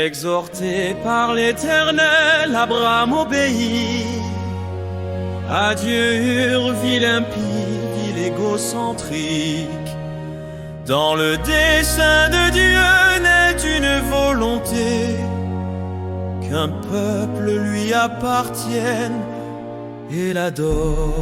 Exhorté par l'Éternel, Abraham obéit. Adieu, vilain impie, vil égocentrique. Dans le dessein de Dieu naît une volonté, qu'un peuple lui appartienne et l'adore.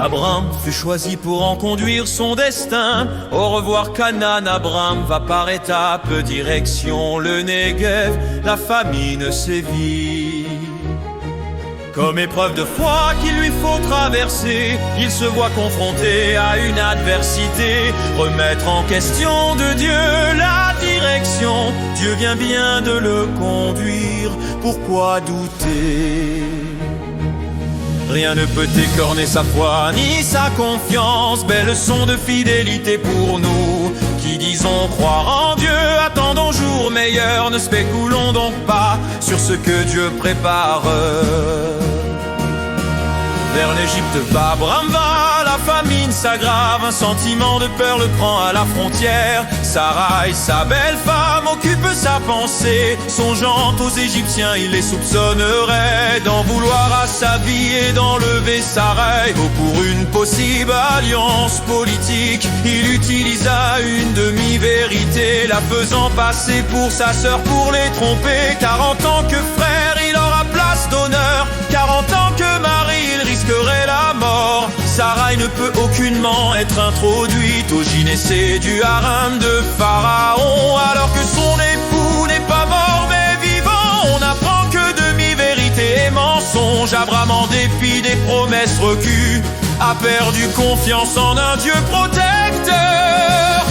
Abraham fut choisi pour en conduire son destin. Au revoir Canaan, Abraham va par étapes, direction le Negev, la famine sévit. Comme épreuve de foi qu'il lui faut traverser, il se voit confronté à une adversité. Remettre en question de Dieu la direction, Dieu vient bien de le conduire, pourquoi douter? Rien ne peut écorner sa foi ni sa confiance. Belle leçon de fidélité pour nous qui disons croire en Dieu. Attendons jour meilleur, ne spéculons donc pas sur ce que Dieu prépare. Vers l'Égypte va Abraham va, la famine s'aggrave. Un sentiment de peur le prend à la frontière. Sarai, sa belle femme, occupe sa pensée. Songeant aux Égyptiens, il les soupçonnerait d'en vouloir à sa vie et d'enlever Sarai. Oh, pour une possible alliance politique, il utilisa une demi-vérité, la faisant passer pour sa sœur pour les tromper. Car en tant que frère, il aura place d'honneur, car en tant que mari, il risquerait la mort. Sarai ne peut aucunement être introduite au gynécée du harem de Pharaon, alors que son époux n'est pas mort mais vivant. On apprend que demi-vérité et mensonge, Abraham en dépit des promesses recues a perdu confiance en un Dieu protecteur.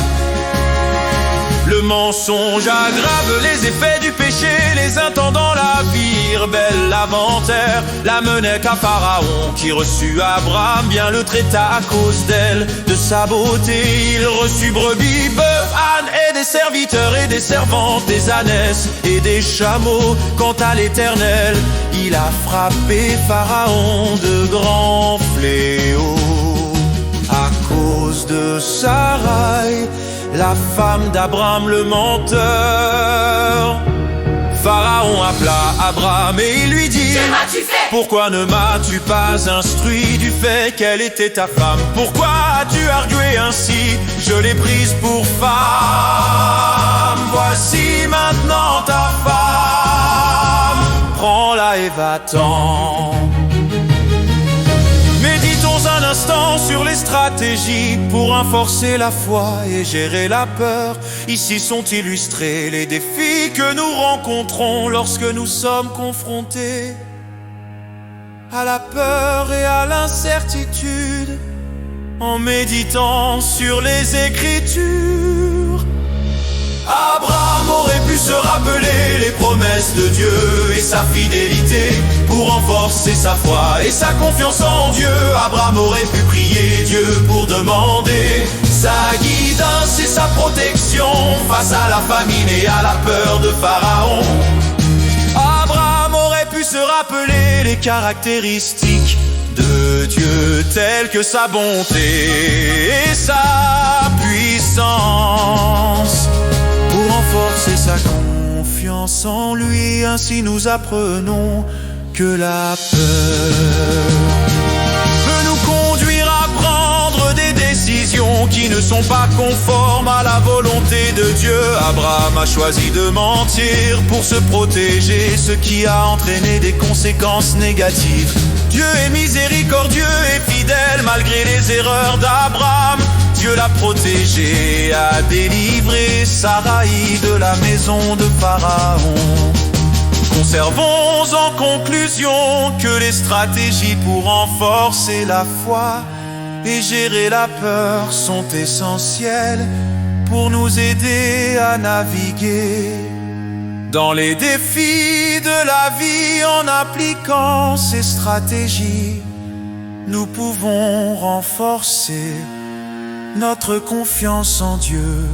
Le mensonge aggrave les effets du péché, les intendants la virent belle l'inventaire, la menait qu'à Pharaon qui reçut Abraham, bien le traita à cause d'elle, de sa beauté. Il reçut brebis, bœufs, ânes et des serviteurs et des servantes, des ânesses et des chameaux. Quant à l'Éternel, il a frappé Pharaon de grands fléaux. À cause de Sarai, la femme d'Abraham le menteur, Pharaon appela Abraham et il lui dit: Que m'as-tu fait? Pourquoi ne m'as-tu pas instruit du fait qu'elle était ta femme? Pourquoi as-tu argué ainsi? Je l'ai prise pour femme. Voici maintenant ta femme, prends-la et va-t'en. Méditons un instant sur les stratégies pour renforcer la foi et gérer la peur. Ici sont illustrés les défis que nous rencontrons lorsque nous sommes confrontés à la peur et à l'incertitude, en méditant sur les Écritures. Abraham aurait pu se rappeler les promesses de Dieu et sa fidélité pour renforcer sa foi et sa confiance en Dieu. Abraham aurait pu prier Dieu pour demander sa guidance et sa protection face à la famine et à la peur de Pharaon. Abraham aurait pu se rappeler les caractéristiques de Dieu telles que sa bonté et sa puissance, pour renforcer sa confiance en lui. Ainsi nous apprenons que la peur peut nous conduire à prendre des décisions qui ne sont pas conformes à la volonté de Dieu. Abraham a choisi de mentir pour se protéger, ce qui a entraîné des conséquences négatives. Dieu est miséricordieux et fidèle malgré les erreurs d'Abraham. Dieu l'a protégé, a délivré Sarai de la maison de Pharaon. Conservons en conclusion que les stratégies pour renforcer la foi et gérer la peur sont essentielles pour nous aider à naviguer dans les défis de la vie. En appliquant ces stratégies, nous pouvons renforcer notre confiance en Dieu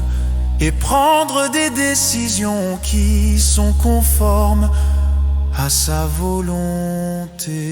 et prendre des décisions qui sont conformes à sa volonté.